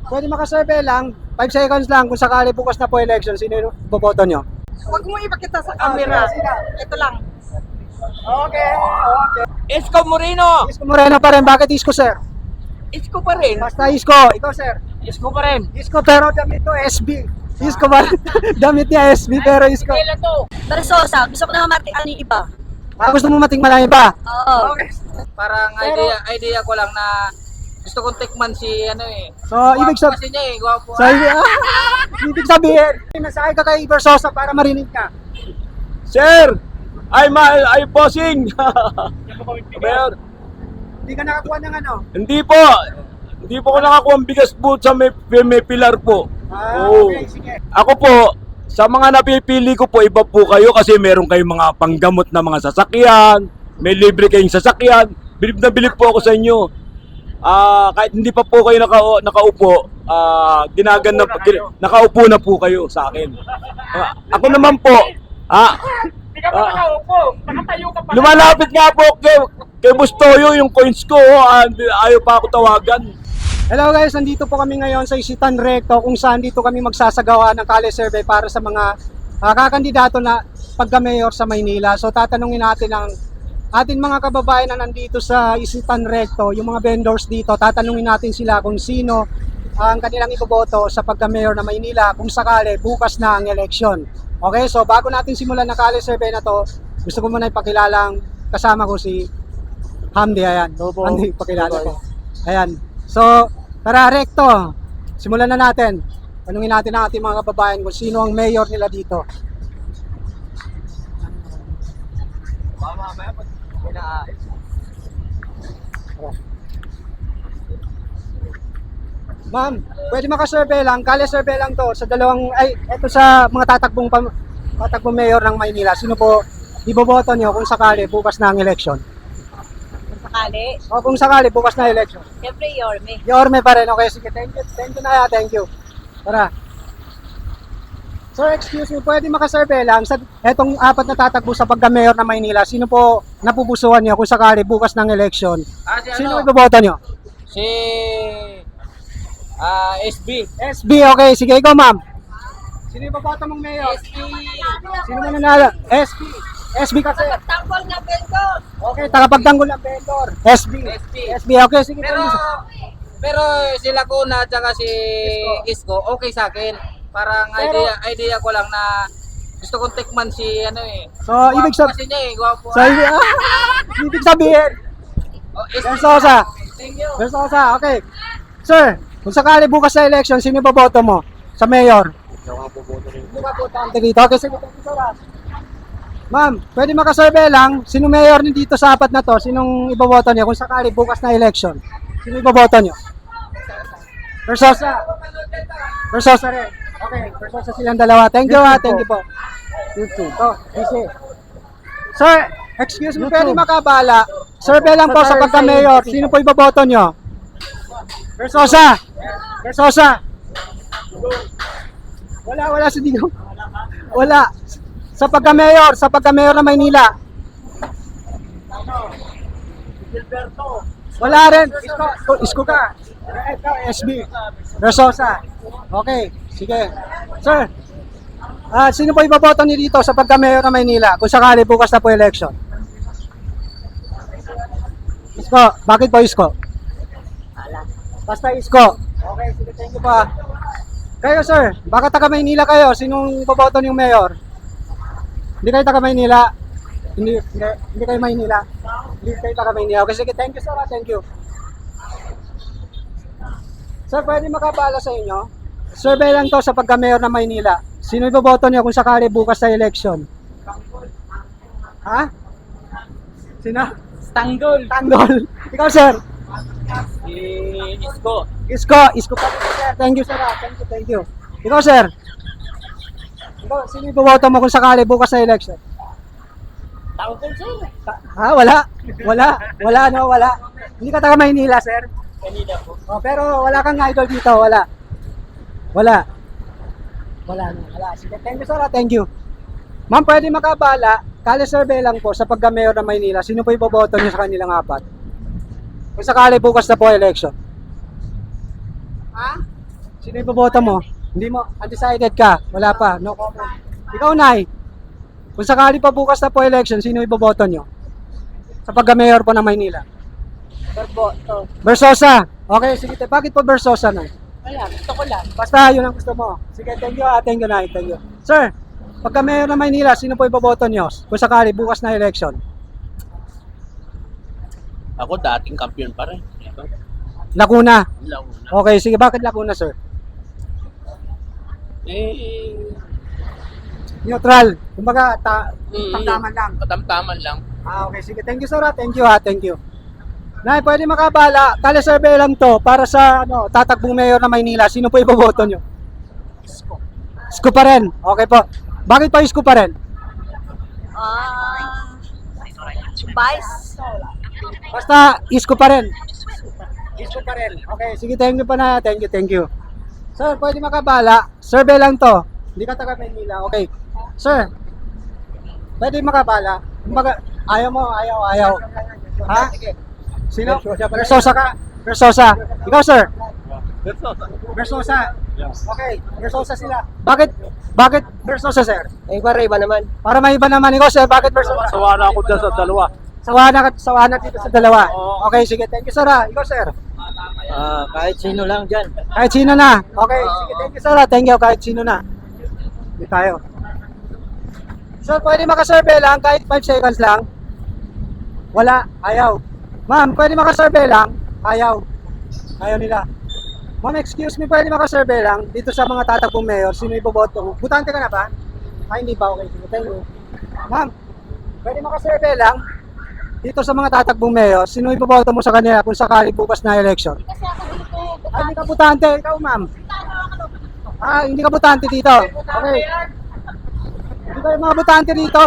Pwede makasurvey lang, 5 seconds lang kung sakali bukas na po election, sino yung boboto nyo? Huwag mo ipakita sa camera. Ito lang. Okay. Isko Moreno! Isko Moreno pa rin, bakit Isko sir? Isko pa rin. Basta Isko, ikaw sir. Isko pa rin. Isko pero damit to SB. Isko ba? Damit niya SB pero Isko. Kailan to? Barsosa, gusto ko na matik ano yung iba. Gusto mo mating malaki pa? Oo. Parang idea ko lang na gusto kong tikman si ano eh. So, ibig Gwapo sabihin, kasi niya eh, gwapo. ibig sabihin, mensahe ka kay Versosa para marinig ka. Sir, ay bossing. Mayor, Hindi ka nakakuha ng ano. hindi po ko nakakuha ang bigas po sa may pilar po. Oo. Okay, sige. Ako po, sa mga napipili ko po, iba po kayo kasi meron kayong mga panggamot na mga sasakyan, may libre kayong sasakyan. Bilib na bilib po ako sa inyo. Kahit hindi pa po kayo nakaupo, nakaupo na po kayo sa akin. Ako naman po, Hindi ka pa nakaupo. Nakatayo ka pa. lumalapit nga po kay Bustoyo yung coins ko, ayaw pa ako tawagan. Hello guys, nandito po kami ngayon sa Isitan Recto kung saan dito kami magsasagawa ng Kale Survey para sa mga kakandidato na pagka-mayor sa Maynila. So tatanungin natin ang ating mga kababayan na nandito sa Isitan Recto, yung mga vendors dito, tatanungin natin sila kung sino ang kanilang iboboto sa pagka-mayor na Maynila kung sakali bukas na ang eleksyon. Okay, so bago natin simulan ng Kale Survey na to, gusto ko muna ipakilalang kasama ko si Hamdi. Ayan, Hamdi, pakilala ko. Ayan, so tara Recto, simulan na natin. Tanungin natin ang ating mga kababayan kung sino ang mayor nila dito. Ma'am, pwede makasurvey lang, Kale survey lang to sa eto sa mga tatakbong mayor ng Maynila. Sino po iboboto niyo kung sakali bukas na ang eleksyon? Sakali. O kung sakali bukas na eleksyon. Siyempre, Yorme. Yorme pa rin. Okay, sige. Thank you na. Thank you. Tara. Sir, excuse me, pwede makasurvey lang sa etong apat na tatakbo sa pagka-mayor ng Maynila. Sino po napupusuan niyo kung sakali bukas ng eleksyon? Si Sino ano? iboboto niyo? Si SB. SB, okay. Sige, ikaw, ma'am. Sino iboboto mong mayor? SB. Sino mananalo? SB. SB kasi. Tangkol na bento. Okay, tagapagtanggol ng vendor. SB. SB, okay. Sige, Pero thank you. pero sila ko na tsaka si Isko okay sa akin. Parang idea ko lang na gusto kong tikman si ano eh. So, ibig Gwapo sabihin. kasi niya eh, gwapo. So, ibig sabihin. SB. Versosa. Thank you. Versosa, okay. Sir, kung sakali bukas sa election, sino iboboto mo sa mayor? Hindi ka boto dito. Okay, sige, thank you, sir. Ma'am, pwede makasurvey lang, sino mayor dito sa apat na to? Sinong iboboto niyo kung sakali bukas na election? Sino iboboto niyo? Versosa. Versosa rin. Okay, Versosa silang dalawa. Thank you, thank you po. YouTube. Oh, easy. Sir, excuse me, pwede makabala. Survey lang po sa pagka-mayor. Sino po iboboto niyo? Versosa. Versosa. Wala si Digo. Wala. Sa pagka-mayor na Maynila. Wala rin. Isko ka. Ito, SB. Versosa. Okay, sige. Sir, sino po iboboto niyo dito sa pagka-mayor na Maynila kung sakali bukas na po election? Isko. Bakit po Isko? Basta Isko. Okay, sige, thank you pa. Kayo sir, baka taga Maynila kayo, sinong boboto niyong mayor? Hindi kayo taga Maynila? Hindi kayo Maynila? Hindi kayo taga Maynila. Okay, sige, thank you sir, thank you. Sir, pwede makabala sa inyo? Survey lang to sa pagka-mayor ng Maynila. Sino iboboto niyo kung sakali bukas sa election? Ha? Sino? Tanggol. Tanggol. Ikaw sir? Si Isko. Isko pa rin, sir. Thank you, sir. Thank you. Ikaw, sir. Ikaw, sino iboboto mo kung sakali bukas sa election? Tanggol sir. Wala. Hindi ka taga Maynila, sir. Kanina po. Oh, pero wala kang idol dito, wala. Sige, thank you, sir. Thank you. Ma'am, pwede makabala, Kale survey lang po sa pagka-mayor ng Maynila. Sino po iboboto niyo sa kanilang apat? Kung sakali bukas na po election. Ha? Sino iboboto mo? Hindi mo, undecided ka. Wala pa, no comment. Ikaw, Nay. Kung sakali pa bukas na po election, sino iboboto nyo? Sa pagka-mayor po ng Maynila. Barboto. Versosa. Okay, sige. Bakit po Versosa, Nay? Wala, gusto ko lang. Basta, yun ang gusto mo. Sige, thank you, Nay. Thank you. Sir, pagka-mayor ng Maynila, sino po iboboto nyo? Kung sakali bukas na election. Ako dating kampiyon pa rin. Ito, Lacuna. Laguna. Okay, sige. Bakit Lacuna, sir? Neutral. Kumbaga, tamtaman lang. Katamtaman lang. Okay, sige. Thank you, sir. Thank you, Thank you. Nay, pwede makabala. Tele-survey lang to para sa tatakbong mayor ng Maynila. Sino po iboboto nyo? Isko pa rin. Okay po. Bakit pa Isko pa rin? Vice. Basta Isko pa rin. Isko pa rin. Okay, sige. Thank you pa na. Thank you. Sir, pwede makabala. Survey lang to. Hindi ka taga Maynila. Okay. Sir, pwede makabala. Kumbaga, ayaw. Ha? Sino? Versosa ka? Versosa. Ikaw, sir? Versosa. Okay, Versosa sila. Bakit Versosa, sir? Para iba naman. Para may iba naman. Ikaw, sir, bakit Versosa? Sawana ako dyan sa dalawa. Sawana dito sa dalawa. Okay, sige. Thank you, sir. Ikaw, sir? Kahit sino lang dyan. Kahit sino na. Okay, sige. Thank you, sir. Thank you. Kahit sino na. Hindi tayo. Sir, pwede makasurvey lang kahit 5 seconds lang? Wala. Ayaw. Ma'am, pwede makasurvey lang? Ayaw. Ayaw nila. Ma'am, excuse me, pwede makasurvey lang dito sa mga tatakbong mayor? Sino iboboto mo? Butante ka na ba? Ay, hindi ba? Okay. Sige, thank you. Ma'am, pwede makasurvey lang dito sa mga tatakbong mayor? Sino iboboto mo sa kanila kung sakali bukas na election? Kasi ako dito. Ay, hindi ka butante. Ikaw, ma'am. Hindi ka butante dito. Okay. Hindi kayo mga butante dito.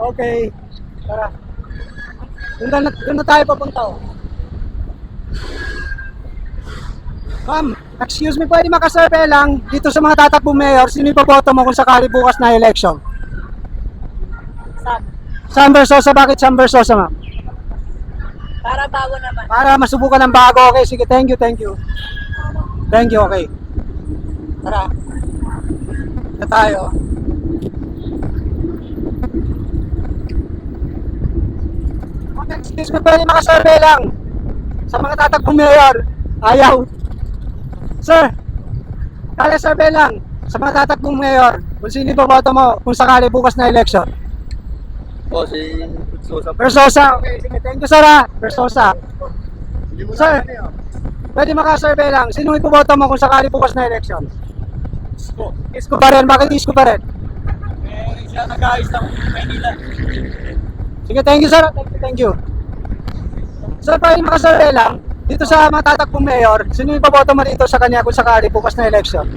Okay. Tara. Doon na tayo papunta. Ma'am, excuse me, pwede makasurvey lang dito sa mga tatakbong mayor, sino ipoboto mo kung sakali bukas na election? Sam Versosa, bakit Sam Versosa, ma'am? Para bago naman. Para masubukan ng bago. Okay, sige, thank you. Thank you, okay. Tara. Na tayo. Excuse me, pwede makasurvey lang sa mga tatakbong mayor. Ayaw. Sir, kaya survey lang sa mga tatakbong mayor kung sino iboboto mo kung sakali bukas na election. O, si Susa. Versosa. Okay, sige. Thank you, sir. Versosa. Sir, pwede makasurvey lang. Sino iboboto mo kung sakali bukas na election? Isko pa rin. Bakit Isko pa rin? Siya nag-ayos ng Maynila. Sige, thank you, sir. Thank you. Sir, pwede makasurvey lang dito sa mga tatakbong mayor. Sino iboboto mo dito sa kanya kung sakali bukas na election?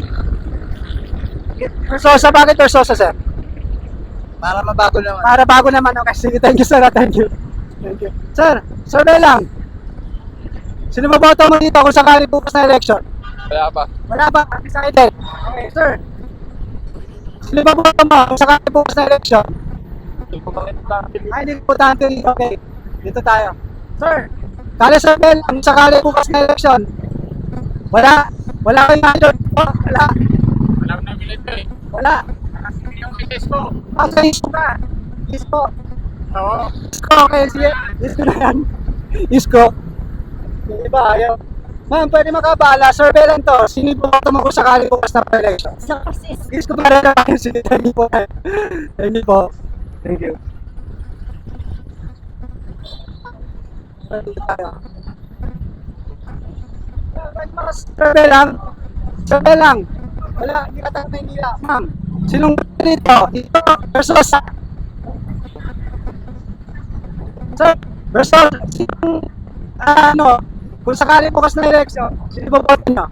Versosa. Bakit Versosa, sir? Para mabago naman. Para bago naman. Okay, sige. Thank you, sir. Thank you. Sir, survey lang. Sino iboboto mo dito kung sakali bukas na election? Kaya pa. Wala ba? Undecided. Okay, sir. Sino iboboto mo kung sakali bukas na election? Ay, hindi importante dito. Okay, dito tayo. Sir, kala survey lang sakali bukas na election. Wala kayong idol. Wala. Wala na military. Wala. Yung Isko. Okay, Isko ka. Isko. Oo. Isko, okay, sige. Isko na yan. Isko. Hindi ba, ayaw. Ma'am, pwede makabala. Survey lang to. Sino iboboto mo kung sakali bukas na election? Sa kasi. Isko pa rin naman. Sige, thank you po. Thank you po. Thank you. Dito tayo. Survey lang. Survey lang. Wala, hindi ka tayo Maynila. Ma'am, sinong dito? Dito, Versosa. Sir, Versosa, sinong, kung sakali bukas na election, sino iboboto nyo?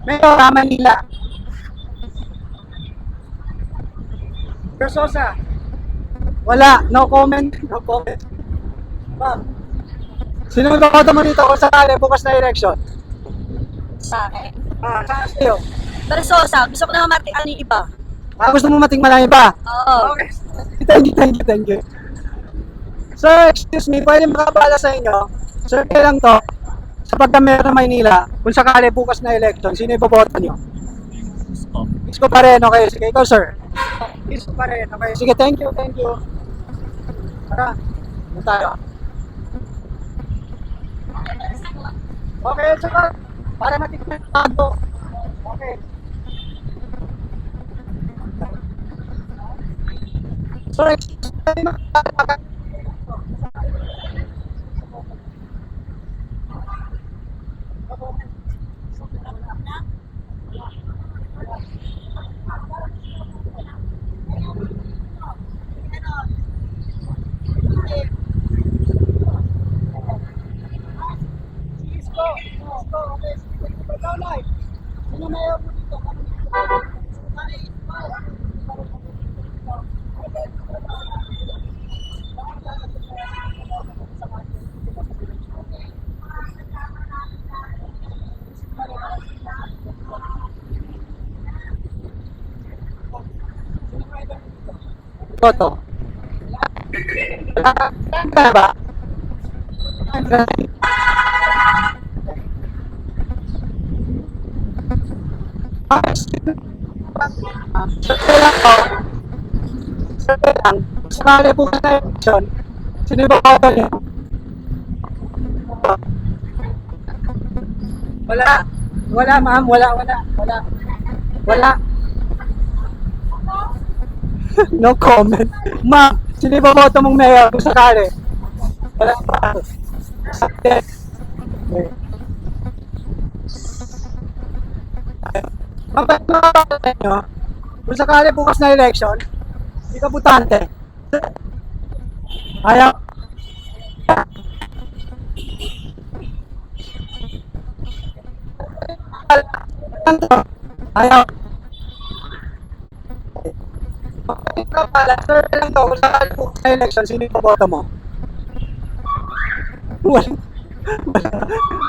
Mayor, Manila. Versosa. Wala, no comment. Ma'am, sino iboboto mo dito kung sakali bukas na election? Sa akin. Saan sa'yo? Versosa, gusto ko na yung iba. Gusto mo matingmalan ba? Oo. Okay. Thank you. Sir, excuse me, pwede makabala sa inyo? Survey lang to. sa pagka-mayor ng Maynila, kung sakali bukas na election, sino iboboto nyo? Isko pa rin, okay. Sige, ikaw, sir. Isko pa rin, okay. Sige, thank you. Tara, doon tayo. Okay, saka, para matikman tago. Okay. Sorry. Boto. Ka ba? Sakali po sa election, sino ba boto niyo? Wala ma'am, wala. No comment. Ma'am, sino ba boto mong mayor kung sakali? Wala pa. Mabait mga kapatid nyo, kung sakali bukas na election, hindi ka butante. Ayaw. Ayaw. Ikaw pala, sir lang to, kung sakali bukas na election, sino yung boto mo? Wala.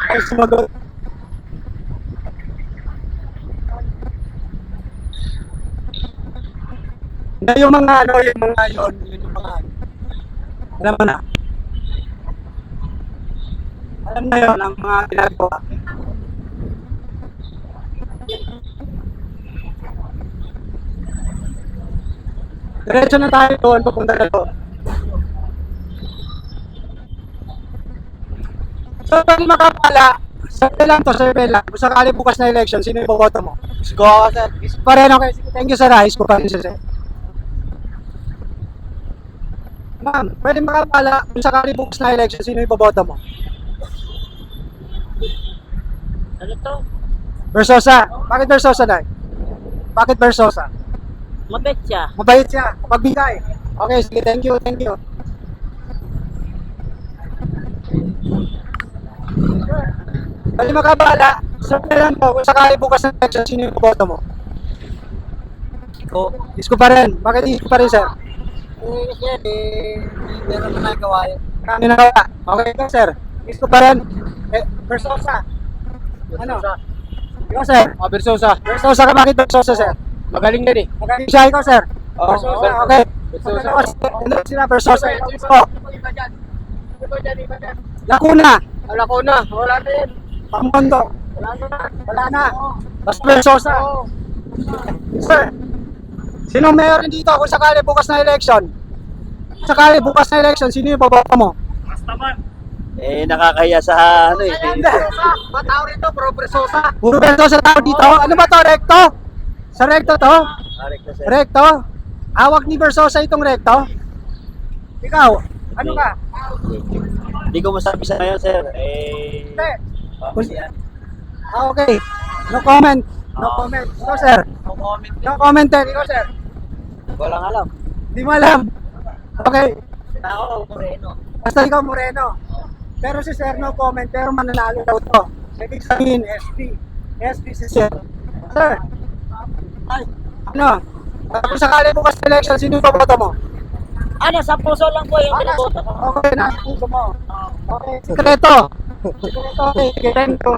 Ay, sumagot. Na yung mga ano, yung mga yun yung mga alam mo na. Alam na yun ang mga ginagawa. Diretso na tayo doon, papunta na doon. So, pag makapala, survey lang. Kung sakali bukas na election, sino yung boboto mo? Isko ako, sir. Isko pa rin, okay. Sige, thank you, sir. Isko pa rin, sir. Ma'am, pwede makapala, kung sakali bukas na election, sino yung boboto mo? Ano to? Versosa. Bakit Versosa, Nay? Bakit Versosa? Mabait siya. Mabait siya. Magbigay. Okay, sige, thank you. Pwede makapala, survey lang po, kung sakali bukas na election, sino yung boboto mo? Isko pa rin. Bakit isko pa rin, sir? Meron na nagawa yun. Kami nagawa. Okay, ikaw, sir. Isko pa rin. Versosa. Ano? Ikaw, sir. Versosa. Versosa ka, bakit Versosa, sir? Magaling din eh. Magaling siya, ikaw, sir. Oo, Versosa, Versosa. okay. Versosa. Ano sila, Versosa? Isko. Lacuna. Wala ko na. Wala na yun. Pamundo. Wala na. Basta Versosa. Sir, sinong mayor dito kung sakali bukas na election? Sakali bukas na election, sino yung boboto mo? Nakakahiya sa ano eh. Matao rito, Bro Versosa. Puro Versosa tao dito. Ano ba to, recto? Sa recto to? Recto? Hawak ni Versosa itong recto? Ikaw, ano ka? Hindi ko masabi sa ngayon, sir. Hindi. Okay. No comment. Ikaw, sir. No comment din. Ikaw, sir. Walang alam. Hindi mo alam. Okay. Ako, Moreno. Basta ikaw Moreno. Pero si sir no comment, pero mananalo daw to. Ibig sabihin, SP si sir. Sir. Ay, ano? Kung sakali bukas na election, sino yung boboto mo? Ano, sa puso lang po yung pinaboto ko. Okay, nasa puso mo. Okay, sikreto. Okay, sikreto.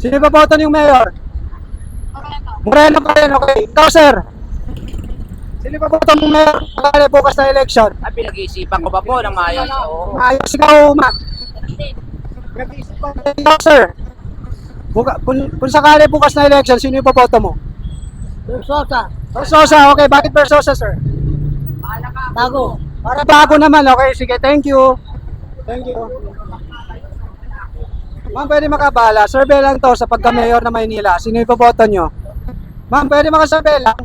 Sino ba boto yung mayor? Moreno pa rin, okay. Ikaw, sir. Sino ba boto mong mayor? Sakali bukas na election. Pinag-iisipan ko pa po ng maayos. Oo. Ayos ikaw, Mac. Nag-iisip pa rin, sir. Kung sakali bukas na election, sino yung boto mo? Versosa. Versosa, okay. Bakit Versosa, sir? Bago. Para bago naman, okay. Sige, thank you. Thank you. Ma'am, pwede makabala. Survey lang to sa pagka-mayor na Maynila. Sino yung boto nyo? Ma'am, pwede makasurvey lang.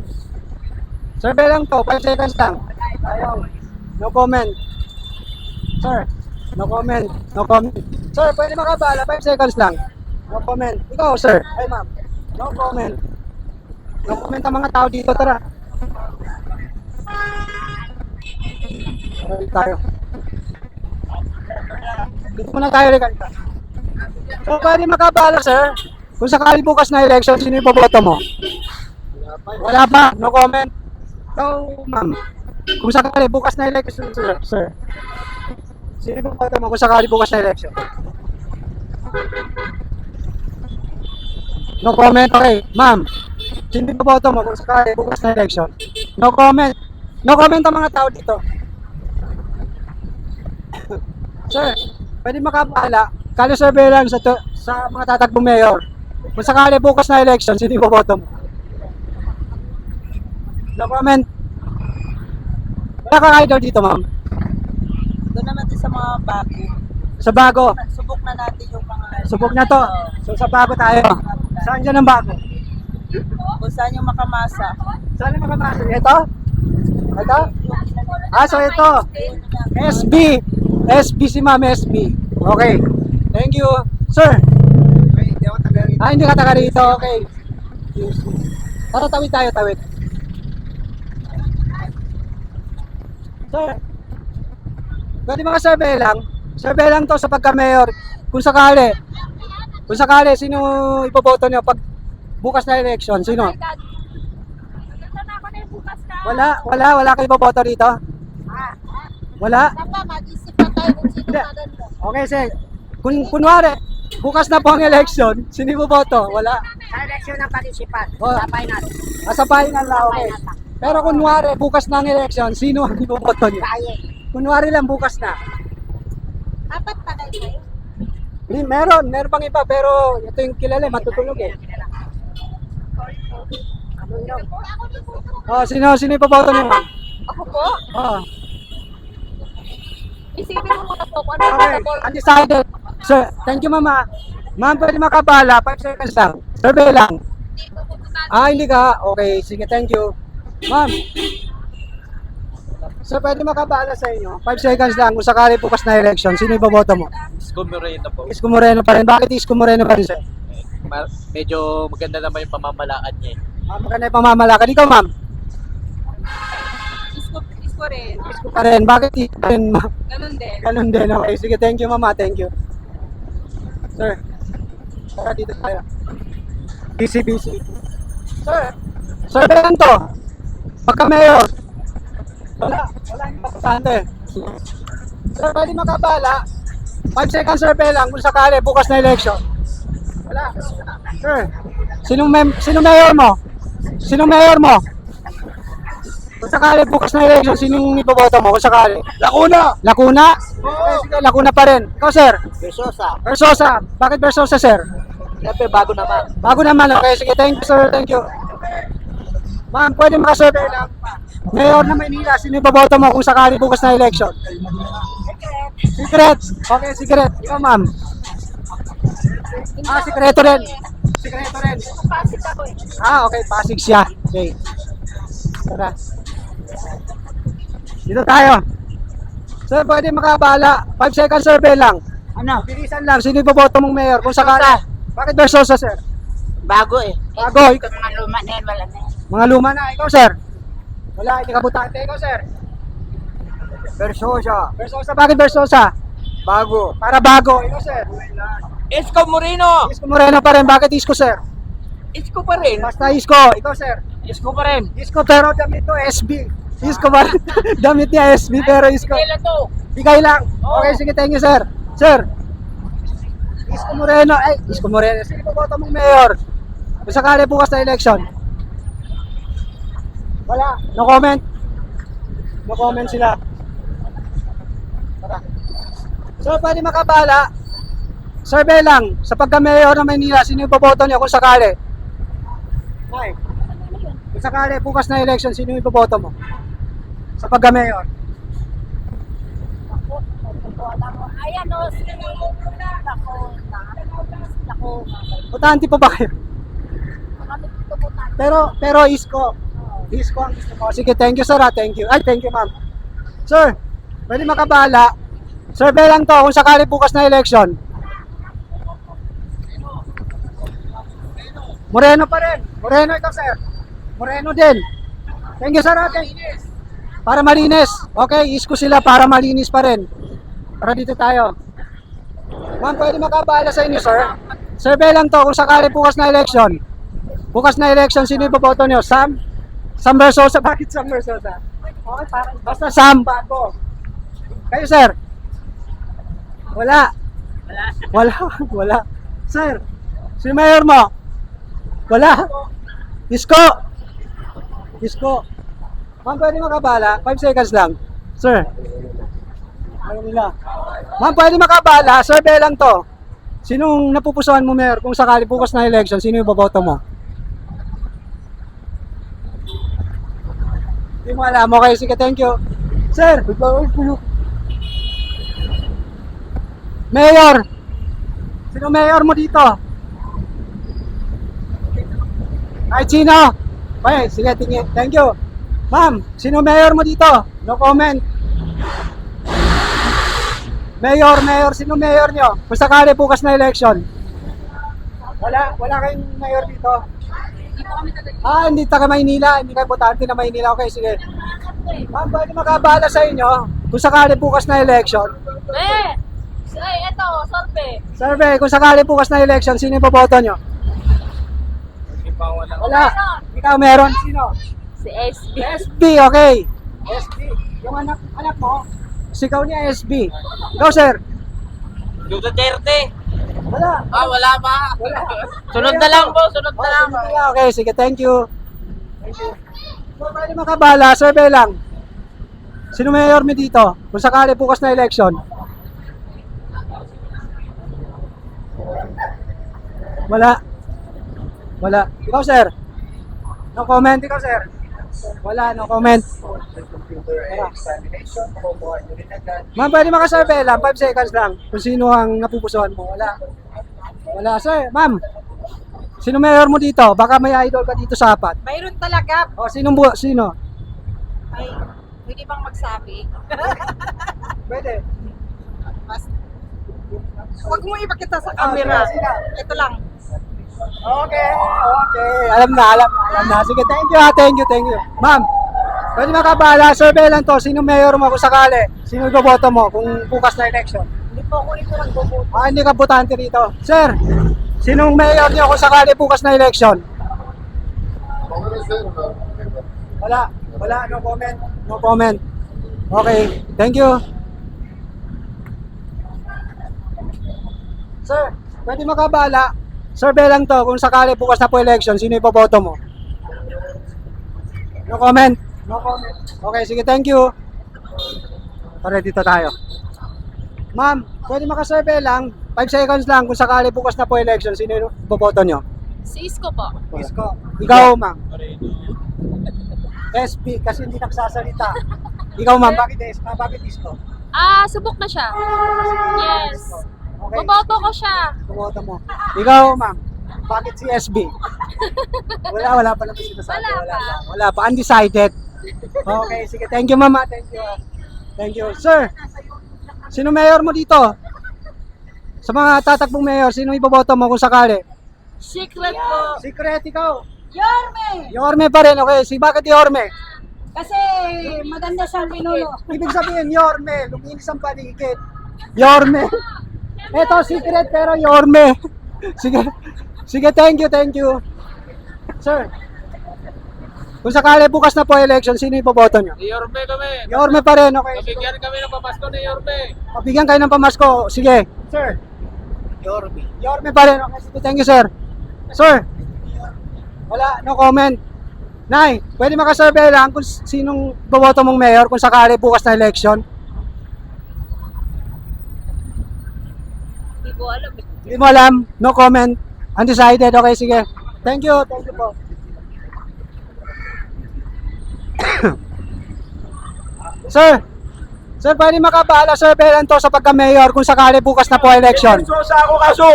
Survey lang to. 5 seconds lang. Ayaw. No comment. Sir, no comment. No comment. Sir, pwede makabala. 5 seconds lang. No comment. Ikaw, sir. Ay, ma'am. No comment. No comment ang mga tao dito. Tara. Tara tayo. Dito muna tayo rin kanita. So, pwede makabala, sir. Kung sakali bukas na election, sino yung boboto mo? Wala pa. No comment. So, ma'am. Kung sakali bukas na election, sir. Sino yung boboto mo kung sakali bukas na election? No comment. Okay, ma'am. Sino yung boboto mo kung sakali bukas na election? No comment. No comment ang mga tao dito. Sir, pwede makabala. Kali survey lang sa mga tatakbong mayor. Kung sakali bukas na election, sino yung boboto mo? No comment. Wala kang idol dito, ma'am. Doon naman din sa mga bago. Sa bago. Subok na natin yung mga... Subok na to. So sa bago tayo. Saan dyan ang bago? Kung saan yung makamasa. Saan ang makapasok? Ito? Ito? Ah, so ito. SB. SB si ma'am, SB. Okay. Thank you. Sir. Ah, hindi ka taga rito. Okay. Tara, tawid tayo, tawid. Sir. Pwede makasurvey lang. Survey lang to sa pagka-mayor. Kung sakali. Kung sakali, sino ipoboto niyo pag bukas na election? Sino? Wala kayo ipoboto rito? Wala? Mag-isip pa tayo kung sino Hindi. maganda. Okay, sir. Kunwari, bukas na po ang election, sino ipoboto? Wala. Sa eleksyon ng partisipan. Oh. Sa final. Sa final na, okay. Pero kunwari, bukas na ang election, sino ang ipoboto niyo? Kaya. Kunwari lang, bukas na. Apat pa kayo. Meron pang iba, pero ito yung kilala, matutulog eh. Oh, sino ipoboto niyo, ma'am? Ako po? Oh. Isipin mo muna po kung ano Okay, undecided. Sir, thank you, mama. Ma'am, pwede makabala, 5 seconds lang. Survey lang. Ah, hindi ka? Okay, sige, thank you. Ma'am. Sir, pwede makabala sa inyo. 5 seconds lang kung sakali bukas na election. Sino iboboto mo? Isko Moreno po. Isko Moreno pa rin. Bakit Isko Moreno pa rin, sir? Medyo maganda naman yung pamamalakad niya. Maganda yung pamamalakan. Ikaw, ma'am? Isko rin. Isko pa rin. Bakit Isko pa rin, ma'am? Ganun din. Ganun din. Okay, sige, thank you, mama. Thank you. Sir, tara dito tayo. Busy. Sir, survey lang to. Pagka-mayor. Wala yung importante. Sir, pwede makabala. 5 seconds survey lang kung sakali bukas na election. Wala. Sir, sino mayor mo? Sino mayor mo? Kung sakali bukas na election, sinong iboboto mo kung sakali? Lacuna? Okay, sige, Lacuna pa rin. Ikaw, sir? Versosa. Bakit Versosa, sir? Siyempre, bago naman. Bago naman, okay. Sige, thank you, sir. Thank you. Ma'am, pwede makasurvey lang. Mayor na Maynila, sino iboboto mo kung sakali bukas na election? Secret. Okay, secret. Ikaw, ma'am. Ah, sikreto rin. Sikreto rin. Pasig ako eh. Ah, okay. Pasig siya. Okay. Tara. Dito tayo. Sir, pwede makabala. 5 seconds survey lang. Ano? Bilisan lang. Sino iboboto mong mayor kung sakali? Bakit Versosa, sir? Bago eh. Bago. Mga luma na yan, wala na yan. Mga luma na. Ikaw, sir? Wala, hindi ka butante. Ikaw, sir? Versosa. Bakit Versosa? Bago. Para bago. Ikaw, sir? Isko Moreno! Isko Moreno pa rin. Bakit Isko, sir? Isko pa rin. Basta Isko. Ikaw, sir? Isko pa rin. Isko, pero damit to SB. Isko ba? Damit niya SB, pero Isko. Kailan to? Bigay lang. Okay, sige. Thank you, sir. Sir? Isko Moreno. Ay, Isko Moreno. Sino boboto mong mayor? Kung sakali bukas na election? Wala. No comment? No comment sila. Tara. So, pwede makabala. survey lang, sa pagka-mayor ng Maynila, sino iboboto niyo kung sakali? Nay, kung sakali, bukas na election, sino iboboto mo? Sa pagka-mayor. Ayan o, Nako. Butante pa ba kayo? Pero Isko. Isko ang gusto ko. Sige, thank you sir ha. Thank you. Ay, thank you ma'am. Sir, pwede makabala. Survey lang to kung sakali bukas na election. Moreno pa rin. Moreno ito sir. Moreno din. Thank you sir ha. Thank you. Para malinis. Okay, Isko sila para malinis pa rin. Para dito tayo. Ma'am, pwede makabala sa inyo sir. Survey lang to kung sakali bukas na election. Bukas na election, sino iboboto nyo? Sam? Sam Versosa? Bakit Sam Versosa? Okay, basta Sam Bago. Kayo, sir? Wala. Wala. Sir, si mayor mo? Wala. Isko. Ma'am, pwede makabala? 5 seconds lang. Sir. Ayaw nila. Ma'am, pwede makabala? Survey lang to. Sinong napupusuan mo, mayor? Kung sakali bukas na election, sino yung boboto mo? Hindi mo alam. Okay, sige, thank you. Sir, mayor, sino mayor mo dito? Kahit sino? Okay, sige, tingin. Thank you. Ma'am, sino mayor mo dito? No comment. Mayor, sino mayor nyo? Kung sakali bukas na election. Wala kayong mayor dito. Hindi taga Maynila, hindi kayo botante na Maynila. Okay, sige. Ma'am, pwede makabala sa inyo kung sakali bukas na election. Eto, sorbe. Survey, kung sakali bukas na election, sino yung boboto nyo? Wala. Ikaw meron? Sino? Si SB. SB, okay. SB. Yung anak mo, sigaw niya SB. Ikaw, sir? Duterte. Wala. Wala pa. Wala. Sunod na lang po, sunod na lang. Okay, sige, thank you. So, pwede makabala, survey lang. Sino mayor mo dito? Kung sakali bukas na election. Wala. Ikaw, sir? No comment, ikaw, sir? Wala, no comment. Ma'am, pwede makasurvey lang, 5 seconds lang. Kung sino ang napupusuan mo. Wala, sir. Ma'am, sino mayor mo dito? Baka may idol ka dito sa apat. Mayroon talaga. O, sino? Ay, pwede bang magsabi? Pwede. Huwag mo ipakita sa camera. Ito lang. Okay. Alam na. Sige, thank you. Ma'am, pwede makabala, survey lang to. Sino mayor mo kung sakali? Sino iboboto mo kung bukas na election? Hindi po ako ito nagboboto. Hindi ka botante rito. Sir, sinong mayor niyo kung sakali bukas na election? Wala, no comment. Okay, thank you. Sir, pwede makabala, survey lang to kung sakali bukas na po election, sino iboboto mo? No comment. Okay, sige, thank you. Tara, dito tayo. Ma'am, pwede makasurvey lang, 5 seconds lang kung sakali bukas na po election, sino iboboto nyo? Si Isko po. Isko. Ikaw, ma'am. SB, kasi hindi nagsasalita. Ikaw, ma'am, bakit Isko? Subok na siya. Yes. Okay. Boboto ko siya. Bumoto mo. Ikaw, ma'am, bakit si SB? Wala pa naman sinasabi. Wala pa. Undecided. Okay, sige. Thank you, mama. Thank you. Sir, sino mayor mo dito? Sa mga tatakbong mayor, sino iboboto mo kung sakali? Secret po. Secret, ikaw. Yorme! Yorme pa rin. Okay, bakit Yorme? Kasi maganda siyang pinuno. Ibig sabihin, Yorme. Luminis ang paligid. Yorme. Ito, secret pero Yorme. Sige, thank you. Sir, kung sakali bukas na po election, sino iboboto nyo? Yorme kami. Yorme pa rin, okay. Nabigyan kami ng pamasko ni Yorme. Mabigyan kayo ng pamasko. Sige. Sir. Yorme pa rin. Okay, sige, thank you, sir. Sir. Wala, no comment. Nay, pwede makasurvey lang kung sinong boboto mong mayor kung sakali bukas na election? Hindi ko alam. Hindi mo alam? No comment? Undecided? Okay, sige. Thank you po. Sir, pwede makabahala, Sir Belanto, sa pagka-mayor kung sakali bukas na po election. Versosa ako kaso.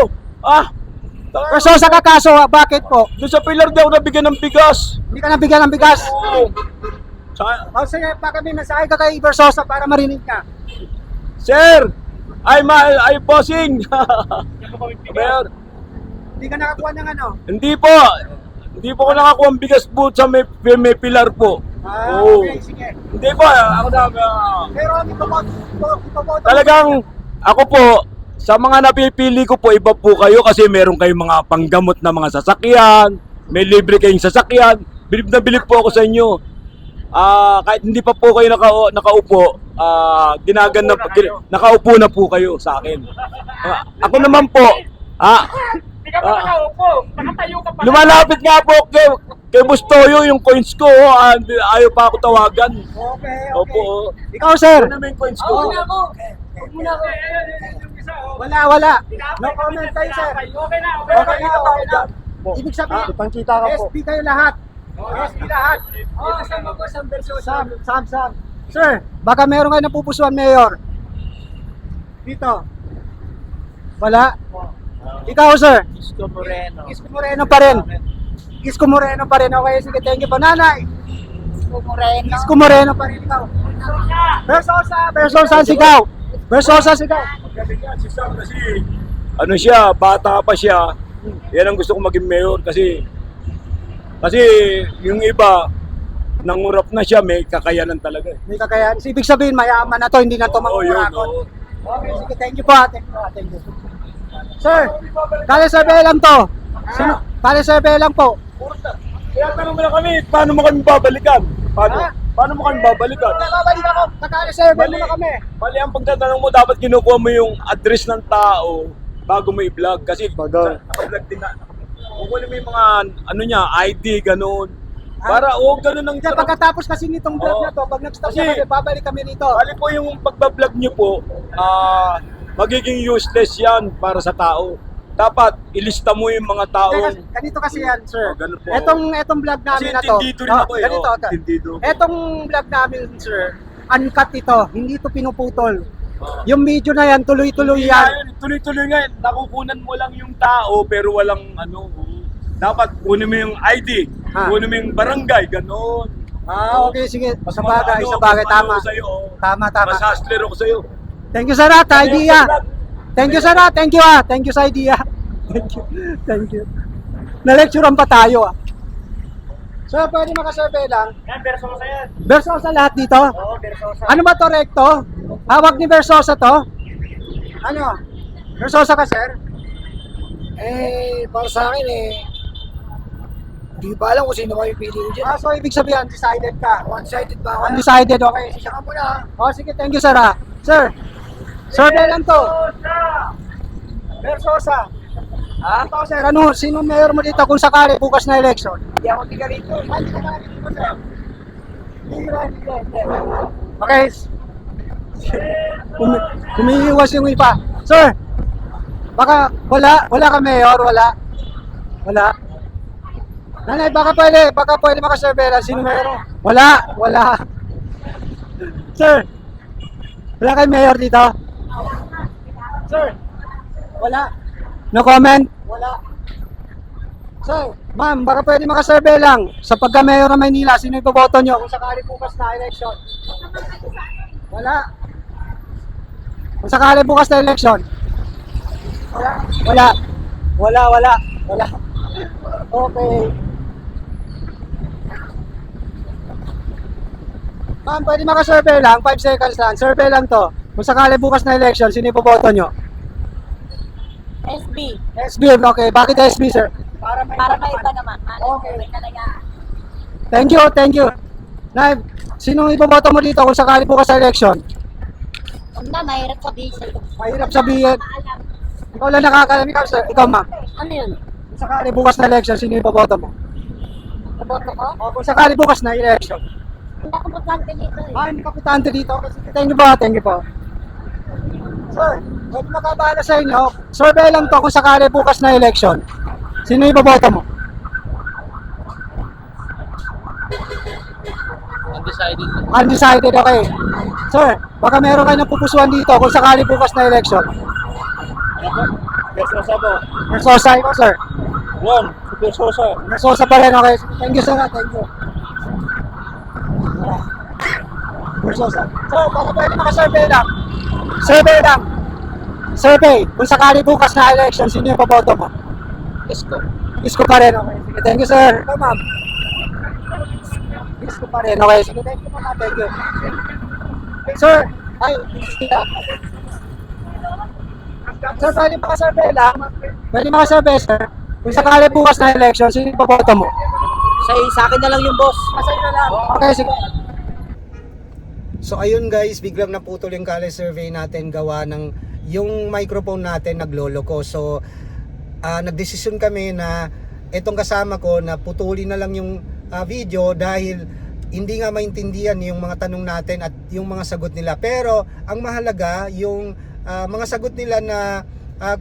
Versosa ka kaso, bakit po? Doon sa pilar daw nabigyan ng bigas. Hindi ka nabigyan ng bigas? Oo. O sige, baka may mensahe ka kay Versosa para marinig ka. Sir! Ay bossing! Mayor, Hindi ka nakakuha ng ano? hindi po. Hindi po ako nakakuha ng bigas po sa may pilar po. Oo. Okay, sige. Hindi po, ako na. Pero ito po. Talagang ako po, sa mga napipili ko po, iba po kayo kasi meron kayong mga panggamot na mga sasakyan, may libre kayong sasakyan. Bilib na bilib po ako sa inyo. Kahit hindi pa po kayo nakaupo, nakaupo na po kayo sa akin. Ako naman po, Hindi ka pa nakaupo. Nakatayo ka pa. lumalapit nga po kay Bustoyo yung coins ko, ayaw pa ako tawagan. Okay. Opo. Ikaw, sir. Ano naman yung coins ko? Wala. No comment kayo, sir. Okay na. Okay na. Ibig sabihin, Pangkita ka po. SB kayo lahat. SB lahat. Sam. Sir, baka meron kayo napupusuan, Mayor. Dito. Wala. Ikaw, sir. Isko Moreno. Isko Moreno pa rin. Isko Moreno pa rin. Okay, sige, thank you po. Nanay. Moreno. Isko Moreno pa rin ikaw. Versosa sigaw. Versosa sigaw. Si Sam kasi, ano siya, bata pa siya. Yan ang gusto ko maging mayor kasi yung iba, nangurap na siya, may kakayanan talaga. May kakayahan. Ibig sabihin, mayaman na to, hindi na to Oo, yun, mangurakot. oo. Okay, sige, thank you po. Thank you. Sir, Kale Survey lang to. Kale Survey lang po. Kaya tanong mo na kami, paano mo kami babalikan? Ha? Paano mo kami babalikan? Babalik ako. Kale Survey mo na kami. Mali ang pagtatanong mo, dapat kinukuha mo yung address ng tao bago mo i-vlog. Kasi naka-vlog din na. Kukunin mo yung mga, ID, ganun. Para, ganun ang Kaya pagkatapos kasi nitong vlog Oo. na to, pag nag-stop Kasi- na kami, babalik kami rito. Bali po yung pagbablog nyo po, magiging useless yan para sa tao. Dapat ilista mo yung mga taong Ganito kasi yan, sir. ganun po. Etong vlog namin Kasi na to. tindido rin ako eh. Ganito. Tindido. Etong vlog namin, sir, uncut ito. Hindi ito pinuputol. Yung video na yan, tuloy-tuloy Hindi yan. nga yun, tuloy-tuloy nga yun. Nakukunan mo lang yung tao pero walang dapat kunin mo yung ID, kunin mo yung barangay, gano'n. Okay, sige. Mas Sa bagay, mas tama. sa'yo, Tama. Mas hustler ako sa'yo. Thank you, sir, sa idea. Thank you, sir, Thank you, Thank you sa idea. Thank you. Na-lecturean pa tayo, So, pwede makasurvey lang. Yan, Versosa yan. Versosa lahat dito? Oo, Versosa. Ano ba to, Recto? Hawak ni Versosa to? Ano? Versosa ka, sir? Para sa akin hindi pa alam kung sino kayo pili ko dyan. So ibig sabihin, undecided ka. One-sided ba ako? Undecided, okay. Isa ka muna. Sige, thank you, sir, Sir, survey lang to. Versosa. Ito, sir, sino mayor mo dito kung sakali bukas na election? Hindi ako tiga rito. Okay. Humiiwas yung iba. Sir, baka wala ka mayor, wala. Nanay, baka pwede makasurvey lang. Sino mayor mo? Wala. Sir, wala kay mayor dito? Sir, wala. No comment? Wala. Sir, ma'am, baka pwede makasurvey lang. Sa pagka-mayor ng Maynila, sino iboboto nyo kung sakali bukas na election? Wala. Kung sakali bukas na election? Wala. Okay. Ma'am, pwede makasurvey lang, 5 seconds lang. Survey lang to. Kung sakali bukas na election, sino iboboto nyo? SB. SB, okay. Bakit SB, sir? Para may iba naman. Okay. May kalayaan. Thank you. Nay, sino iboboto mo dito kung sakali bukas sa election? Mahirap sabihin sa'yo. Mahirap sabihin. Ikaw lang nakakalam. Ikaw, sir. Ikaw, ma'am. Ano yun? Kung sakali bukas na election, sino iboboto mo? Boto ko? Kung sakali bukas na election. Hindi ako butante dito eh. Hindi ka putante dito. Thank you po. Sir, Pwede makabala sa inyo. Survey lang to kung sakali bukas na election. Sino iboboto mo? Undecided. Undecided, okay. Sir, baka meron kayo napupusuan dito kung sakali bukas na election. Versosa po. Versosa ikaw, sir. Yan, Versosa. Versosa pa rin, okay. Thank you, sir. Thank you. Versosa. Sir, baka pwede makasurvey lang. Survey lang. Survey. Kung sakali bukas na election, sino yung paboto mo? Isko. Isko pa rin, okay. Sige, thank you, sir. Ikaw, ma'am. Isko pa rin, okay. Sige, thank you, ma'am. Thank you. Sir, ay, sir, pwede makasurvey lang. Pwede makasurvey, sir. Kung sakali bukas na election, sino yung paboto mo? Sa akin na lang yung boss. Okay, sige. So ayun guys, biglang naputol yung Kale survey natin gawa ng yung microphone natin nagloloko. So nagdesisyon kami na etong kasama ko na putulin na lang yung video dahil hindi nga maintindihan yung mga tanong natin at yung mga sagot nila. Pero ang mahalaga yung mga sagot nila na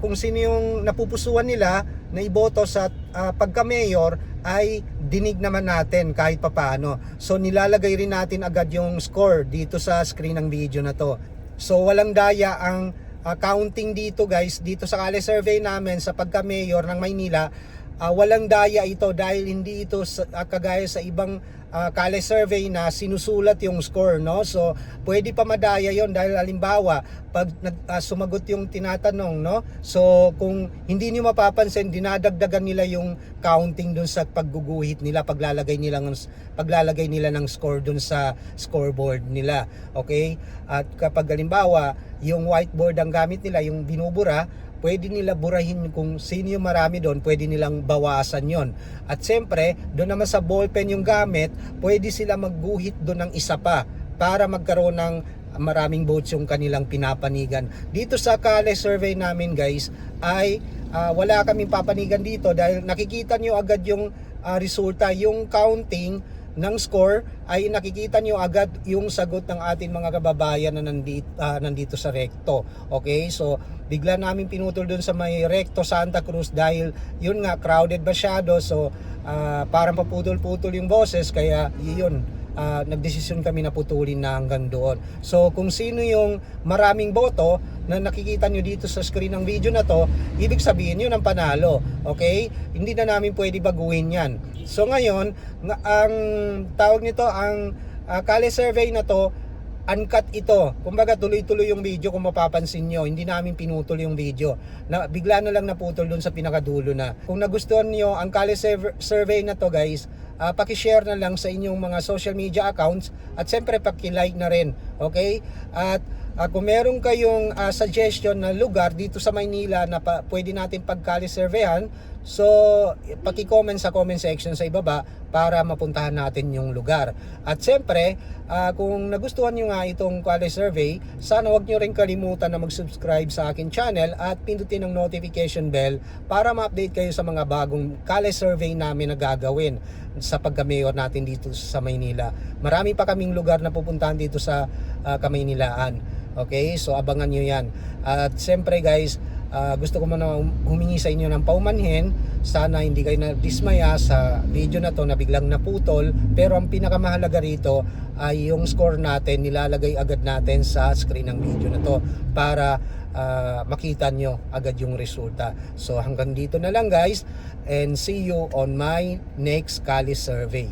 kung sino yung napupusuan nila na iboto sa pagka-mayor ay dinig naman natin kahit papaano. So nilalagay rin natin agad yung score dito sa screen ng video na to. So walang daya ang counting dito guys, dito sa Kale survey namin sa pagka-mayor ng Maynila. Walang daya ito dahil hindi ito kagaya sa ibang Kale survey na sinusulat yung score, no? So pwede pa madaya yon dahil halimbawa pag sumagot yung tinatanong, no? So kung hindi niyo mapapansin, dinadagdagan nila yung counting dun sa pagguguhit nila, paglalagay nila ng score dun sa scoreboard nila, okay? At kapag halimbawa yung whiteboard ang gamit nila, yung binubura, pwede nila burahin kung sino yung marami doon, pwede nilang bawasan yon. At siyempre, doon naman sa ballpen yung gamit, pwede sila magguhit doon ng isa pa para magkaroon ng maraming votes yung kanilang pinapanigan. Dito sa Kale survey namin guys, ay wala kaming papanigan dito dahil nakikita nyo agad yung resulta, yung counting ng score ay nakikita nyo agad yung sagot ng ating mga kababayan na nandito sa Recto. Okay, so bigla namin pinutol dun sa may Recto Santa Cruz dahil yun nga crowded masyado, so parang paputol-putol yung boses, kaya yun nagdesisyon kami na putulin na hanggang doon. So kung sino yung maraming boto na nakikita nyo dito sa screen ng video na to, ibig sabihin yun ang panalo. Okay, hindi na namin pwede baguhin yan. So ngayon, ang tawag nito, ang Kale survey na to, uncut ito. Kumbaga tuloy-tuloy yung video kung mapapansin nyo. Hindi namin pinutol yung video. Bigla na lang naputol dun sa pinakadulo na. Kung nagustuhan nyo ang Kale survey na to guys, paki-share na lang sa inyong mga social media accounts at siyempre paki-like na rin. Okay? At kung meron kayong suggestion na lugar dito sa Maynila na pwede natin pag-Kale surveyan, so paki-comment sa comment section sa ibaba para mapuntahan natin yung lugar. At siyempre, kung nagustuhan nyo nga itong Kale survey, sana wag nyo rin kalimutan na mag-subscribe sa akin channel at pindutin ang notification bell para ma-update kayo sa mga bagong Kale survey namin na gagawin sa pagka-mayor natin dito sa Maynila. Marami pa kaming lugar na pupuntahan dito sa Kamaynilaan. Okay, so abangan nyo yan. At siyempre guys, gusto ko muna humingi sa inyo ng paumanhin. Sana hindi kayo nadismaya sa video na to na biglang naputol. Pero ang pinakamahalaga rito ay yung score natin, nilalagay agad natin sa screen ng video na to para makita nyo agad yung resulta. So hanggang dito na lang guys, and see you on my next Kale survey.